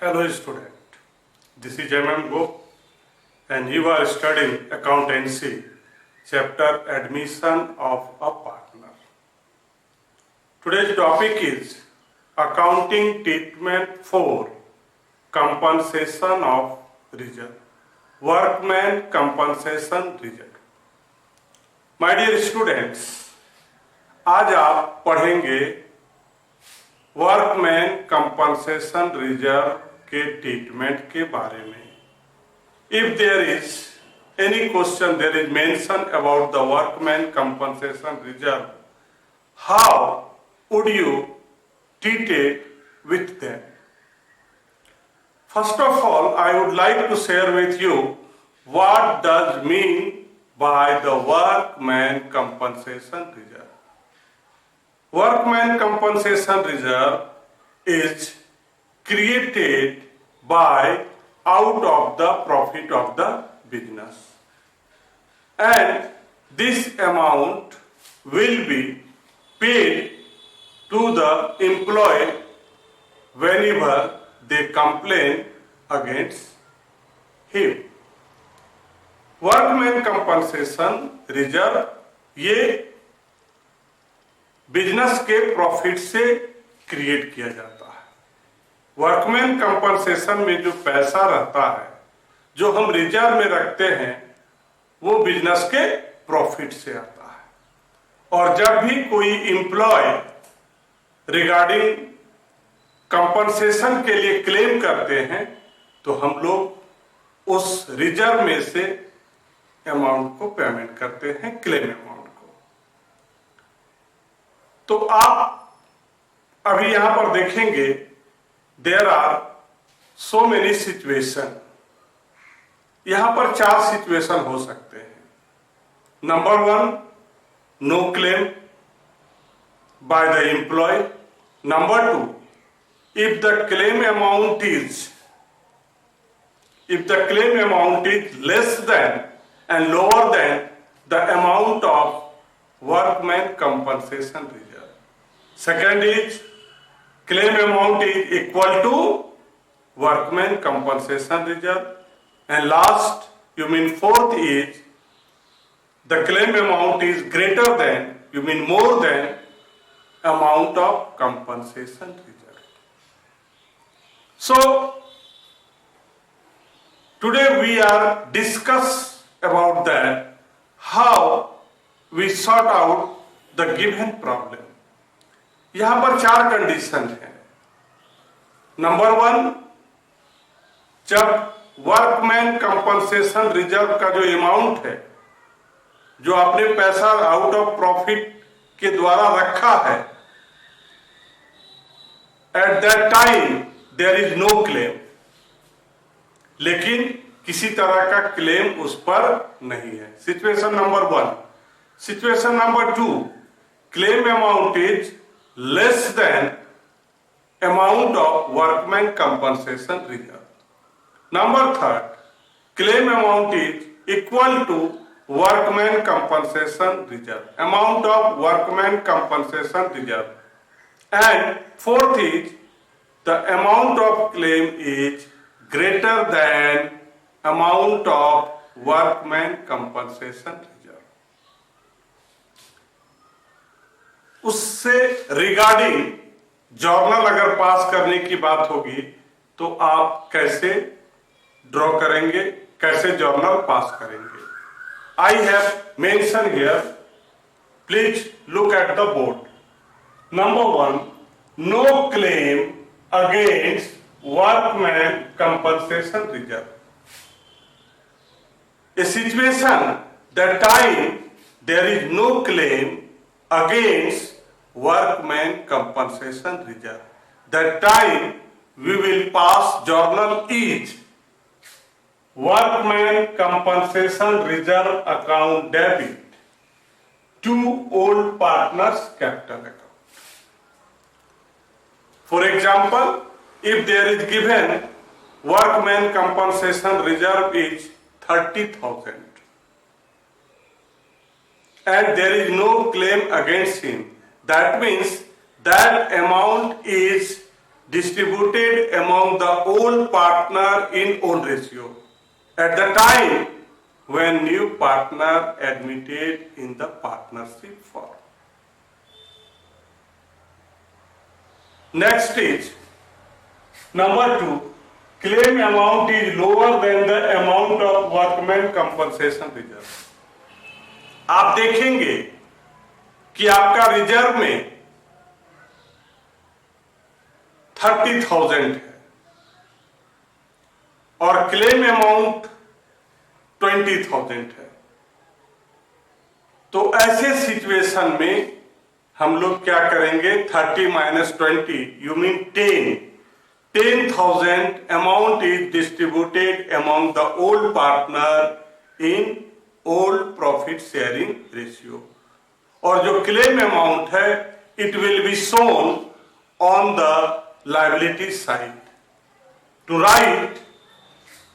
Hello student, this is MM Gop and you are studying accountancy chapter admission of a partner. Today's topic is accounting treatment for compensation of reserve, workman compensation reserve. My dear students, आज आप पढ़ेंगे workman compensation reserve के treatment के बारे में. If there is any question there is mention about the workman compensation reserve, how would you treat it with them? First of all, I would like to share with you what does mean by the workman compensation reserve. Workman compensation reserve is created by out of the profit of the business, and this amount will be paid to the employee whenever they complain against him. Workman compensation reserve ये business के profit से create किया जाता है. Workman compensation में जो पैसा रहता है, जो हम रिजर्व में रखते हैं, वो बिजनेस के प्रॉफिट से आता है. और जब भी कोई एम्प्लॉय रिगार्डिंग कंपनसेशन के लिए क्लेम करते हैं, तो हम लोग उस रिजर्व में से अमाउंट को पेमेंट करते हैं, क्लेम अमाउंट को. तो आप अभी यहां पर देखेंगे there are so many situation. यहां पर 4 सिचुएशन हो सकते हैं. Number 1, no claim by the employee. Number 2, if the claim amount is less than and lower than the amount of workman compensation reserve. Second is claim amount is equal to workman compensation reserve. And last, fourth is the claim amount is greater than, more than amount of compensation reserve. So today we are discuss about that, how we sort out the given problem. यहां पर 4 condition है. Number 1, जब workman compensation reserve का जो amount है, जो आपने पैसा आउट ऑफ प्रॉफिट के द्वारा रखा है, at that time there is no claim. लेकिन किसी तरह का क्लेम उस पर नहीं है. Situation number 1. Situation number 2, claim amount is less than amount of workman compensation reserve. Number 3, claim amount is equal to workman compensation reserve, amount of workman compensation reserve. And fourth is the amount of claim is greater than amount of workman compensation reserve. उससे regarding journal अगर पास करने की बात होगी, तो आप कैसे draw करेंगे, कैसे जर्नल पास करेंगे. I have mentioned here, please look at the board. Number 1, no claim against workman compensation reserve. A situation that time there is no claim against workman compensation reserve. That time we will pass journal is workman compensation reserve account debit to old partners capital account. For example, if there is given workman compensation reserve is 30,000 and there is no claim against him, that means that amount is distributed among the old partner in old ratio at the time when new partner admitted in the partnership firm. Next is number 2. Claim amount is lower than the amount of workman compensation reserve. आप देखेंगे कि आपका reserve में 30,000 है और claim amount 20,000 है। तो ऐसे सिचुएशन में हम लोग क्या करेंगे? 30 minus 20 you mean 10,000 amount is distributed among the old partner in old profit sharing ratio, और जो क्लेम अमाउंट है it will be shown on the liability side to write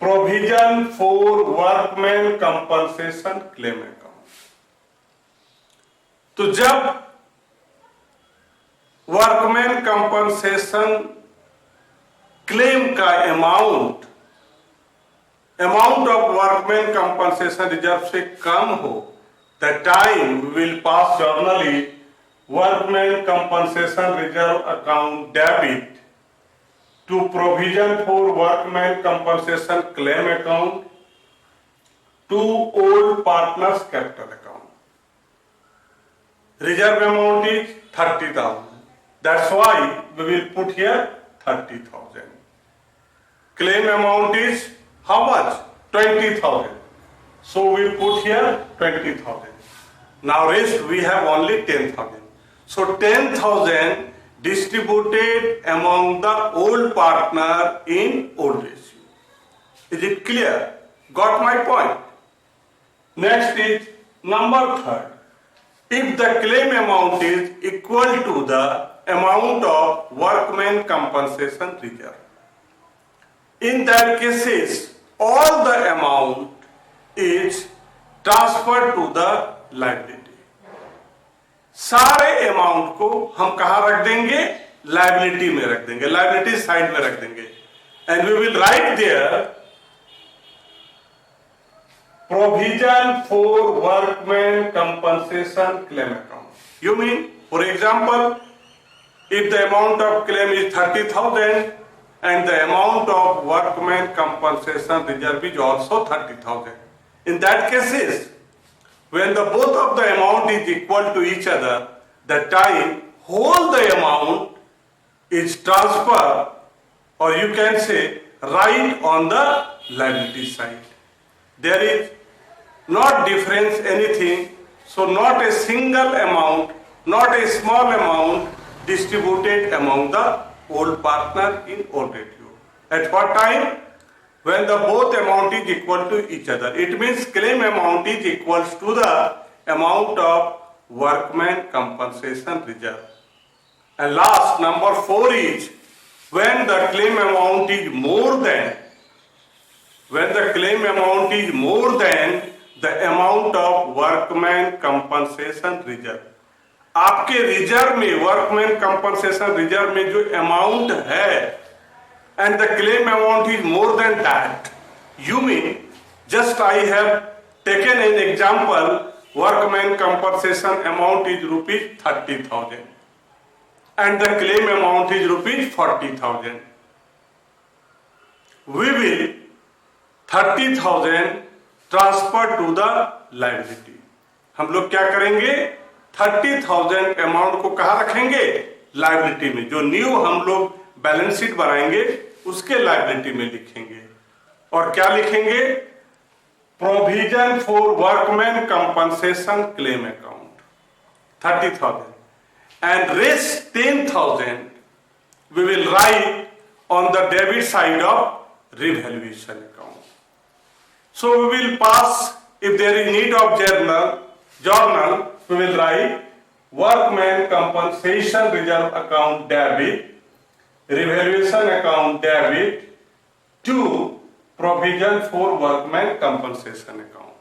provision for workman compensation claim account. तो जब workman compensation claim का amount of workman compensation reserve से कम हो, the time we will pass journally workman compensation reserve account debit to provision for workman compensation claim account to old partners capital account. Reserve amount is 30,000. That's why we will put here 30,000. Claim amount is how much? 20,000. So we put here 20,000. Now rest we have only 10,000. So 10,000 distributed among the old partner in old ratio. Is it clear? Got my point? Next is number 3. If the claim amount is equal to the amount of workman compensation reserve, in that cases all the amount is transferred to the liability. सारे amount को हम कहां रख देंगे? Liability में रख देंगे, liability side में रख देंगे, and we will write there provision for workman compensation claim account. You mean, for example, if the amount of claim is 30,000 and the amount of workman compensation reserve is also 30,000, in that cases, when the both of the amount is equal to each other, the time whole the amount is transferred, or you can say right on the liability side. There is not difference anything, so not a single amount, not a small amount distributed among the old partner in old ratio. At what time? When the both amount is equal to each other. It means claim amount is equals to the amount of workman compensation reserve. And last, number 4 is when the claim amount is more than the amount of workman compensation reserve. आपके reserve में, workman compensation reserve में जो amount है and the claim amount is more then that, you mean just I have taken an example, workman compensation amount is ₹30,000 and the claim amount is ₹40,000. We will 30,000 transfer to the liability. हम लोग क्या करेंगे? 30,000 amount को कहां रखेंगे? Liability में. जो new हम लोग बैलेंस शीट बनाएंगे उसके लायबिलिटी में लिखेंगे. और क्या लिखेंगे? Provision for workman compensation claim account 30,000 and rest 10,000 we will write on the debit side of revaluation account. So we will pass, if there is need of journal, we will write workman compensation reserve account debit, revaluation account debit to provision for workman compensation account.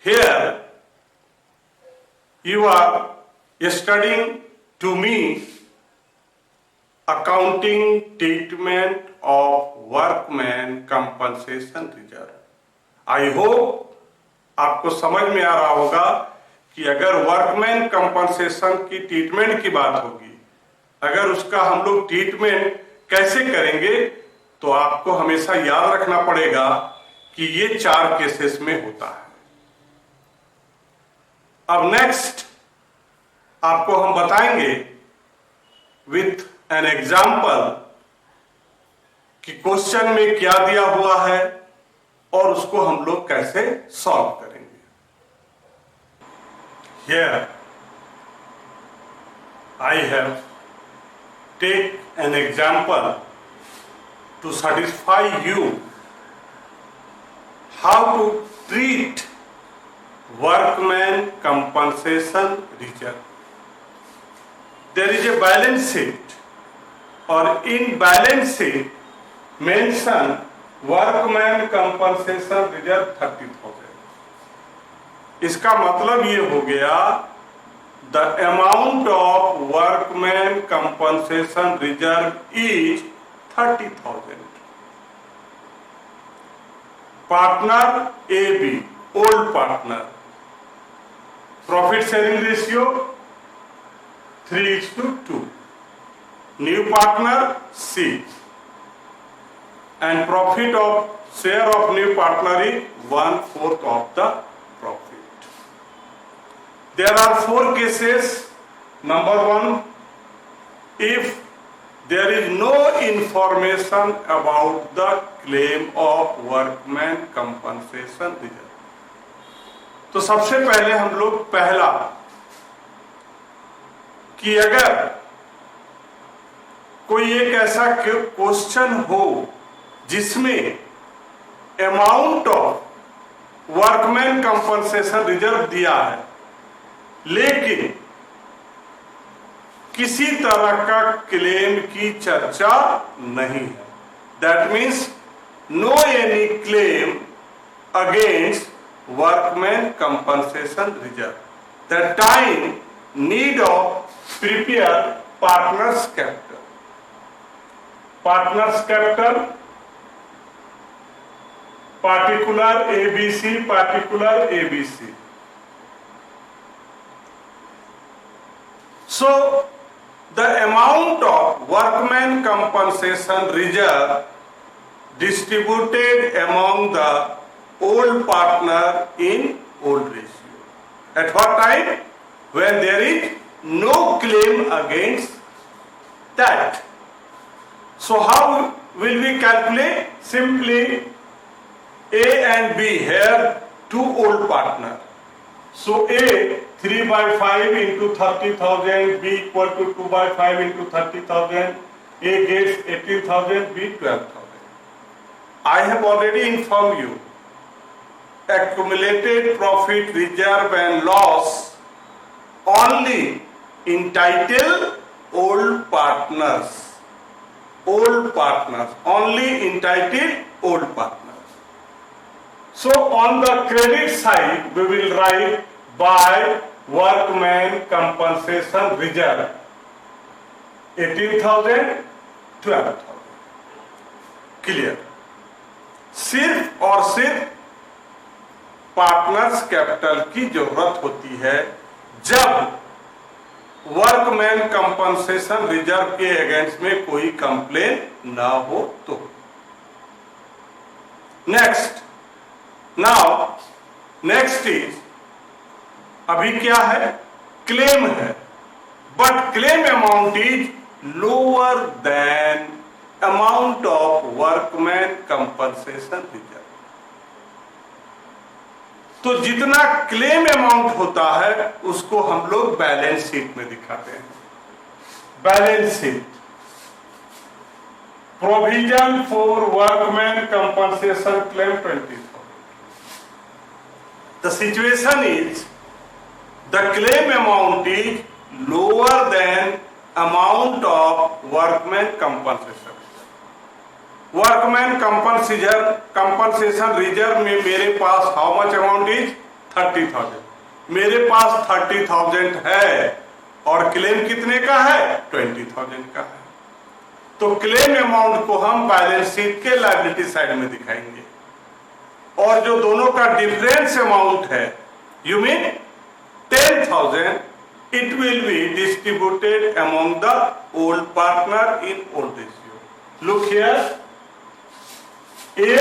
Here you are studying to me accounting treatment of workman compensation reserve. I hope आपको समझ में आ रहा होगा कि अगर workman compensation की treatment की बात होगी, अगर उसका हम लोग ट्रीटमेंट कैसे करेंगे, तो आपको हमेशा याद रखना पड़ेगा कि ये 4 केसेस में होता है। अब नेक्स्ट आपको हम बताएंगे विथ एन एग्जाम्पल कि क्वेश्चन में क्या दिया हुआ है और उसको हम लोग कैसे सॉल्व करेंगे। Here I have take an example to satisfy you how to treat workman compensation reserve. There is a balance sheet or in balance sheet mention workman compensation reserve 30,000. इसका मतलब ये हो गया the amount of workman compensation reserve is 30,000. Partner AB, old partner, profit sharing ratio 3:2. New partner C, and profit of share of new partner is 1/4 of the profit. There are 4 cases. Number 1, if there is no information about the claim of workman compensation reserve. तो सबसे पहले हम लोग पहला कि अगर कोई एक ऐसा क्वेश्चन हो जिसमें amount of workman compensation reserve दिया है लेकिन किसी तरह का क्लेम की चर्चा नहीं है, that means no any claim against workman compensation reserve, the time need of prepare partners capital. Partners capital particular ABC, particular ABC. So the amount of workman compensation reserve distributed among the old partner in old ratio. At what time? When there is no claim against that. So how will we calculate? Simply A and B here, 2 old partners. So A 3/5 into 30,000, B equal to 2/5 into 30,000. A gets 18,000, B 12,000. I have already informed you. Accumulated profit, reserve and loss only entitle old partners. Old partners. Only entitled old partners. So on the credit side, we will write by workman compensation reserve 18,000, 12,000. Clear. सिर्फ और सिर्फ partners capital की जरूरत होती है जब workman compensation reserve के against में कोई कंप्लेन ना हो तो. नेक्स्ट, नाउ नेक्स्ट इज, अभी क्या है? क्लेम है, but claim amount is lower than amount of workman compensation reserve. तो जितना क्लेम अमाउंट होता है उसको हम लोग बैलेंस शीट में दिखाते हैं. Balance sheet, provision for workman compensation claim 20,000. The situation is the claim amount is lower than amount of workman compensation. Workman compensation reserve में मेरे पास how much amount is 30,000. मेरे पास 30,000 है और क्लेम कितने का है? 20,000 का है। तो क्लेम अमाउंट को हम बैलेंस शीट के लायबिलिटी साइड में दिखाएंगे, और जो दोनों का डिफरेंस अमाउंट है, you mean 10,000, it will be distributed among the old partner in old ratio. Look here, A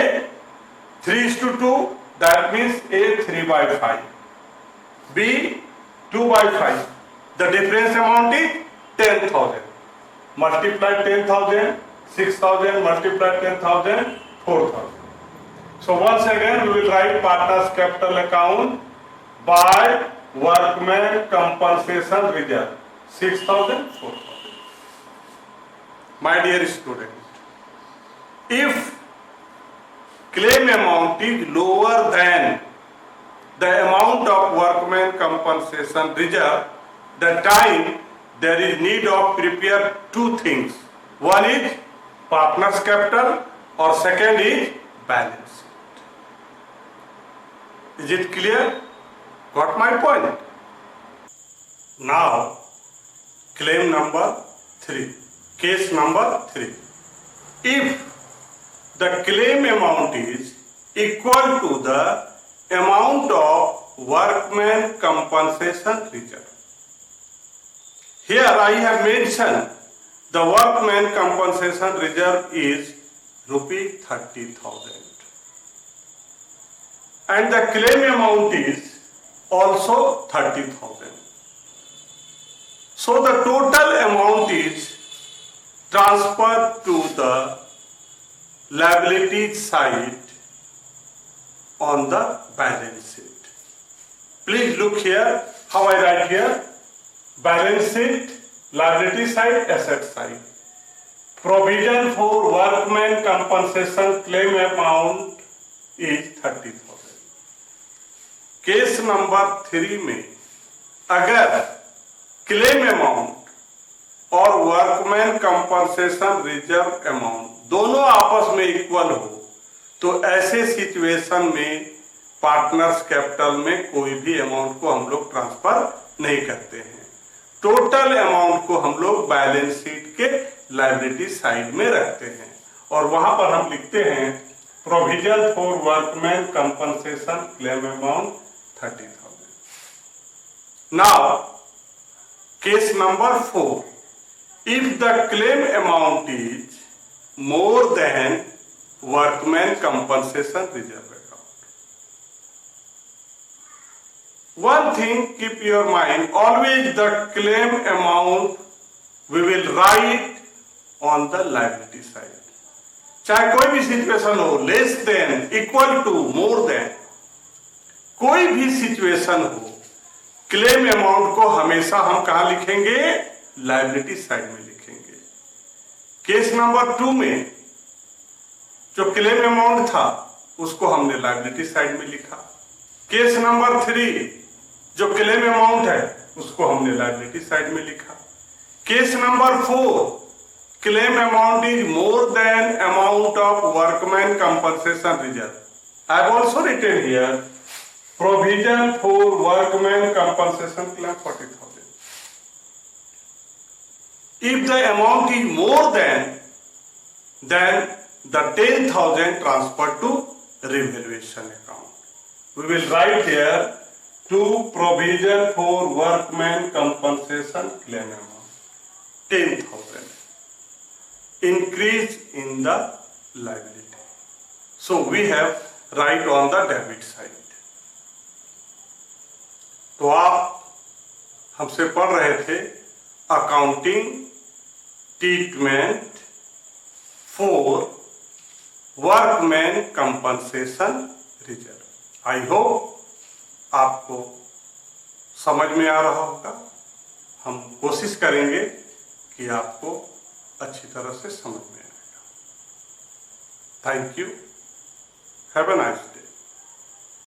3:2, that means A 3/5, B 2/5. The difference amount is 10,000. Multiply 10,000, 6,000, multiply 10,000, 4,000. So once again we will write partners capital account by workman compensation reserve 6,000, 4,000. My dear student, if claim amount is lower than the amount of workman compensation reserve, the time there is need of prepare two things. One is partners capital or second is balance sheet. Is it clear? Got my point? Now claim number 3, case number 3. If the claim amount is equal to the amount of workman compensation reserve. Here I have mentioned the workman compensation reserve is ₹30,000 and the claim amount is also 30,000. So the total amount is transferred to the liability side on the balance sheet. Please look here how I write here. Balance sheet, liability side, asset side. Provision for workman compensation claim amount is 30,000. Case number 3 में अगर claim amount और workman compensation reserve amount दोनों आपस में equal हो, तो ऐसे situation में पार्टनर्स कैपिटल में कोई भी अमाउंट को हम लोग ट्रांसफर नहीं करते हैं। टोटल अमाउंट को हम लोग बैलेंस शीट के लायबिलिटी साइड में रखते हैं और वहां पर हम लिखते हैं provision for workman compensation claim amount 30,000. Now case number 4. If the claim amount is more then workman compensation reserve account. One thing, keep your mind, always the claim amount we will write on the liability side. चाहे कोई भी situation हो, less than, equal to, more than, कोई भी situation हो, claim amount को हमेशा हम कहां लिखेंगे? लायबिलिटी साइड में लिखेंगे। केस नंबर 2 में जो क्लेम अमाउंट था उसको हमने लायबिलिटी साइड में लिखा। केस नंबर 3 जो क्लेम अमाउंट है उसको हमने लायबिलिटी साइड में लिखा। Case number 4 claim amount is more than amount of workman compensation reserve. I have also written here provision for workman compensation claim 40,000. If the amount is more than the 10,000 transferred to revaluation account. We will write here to provision for workman compensation claim amount 10,000. Increase in the liability. So we have write on the debit side. तो आप हमसे पढ़ रहे थे accounting treatment for workman compensation reserve. I hope आपको समझ में आ रहा होगा। हम कोशिश करेंगे कि आपको अच्छी तरह से समझ में आएगा। Thank you. Have a nice day.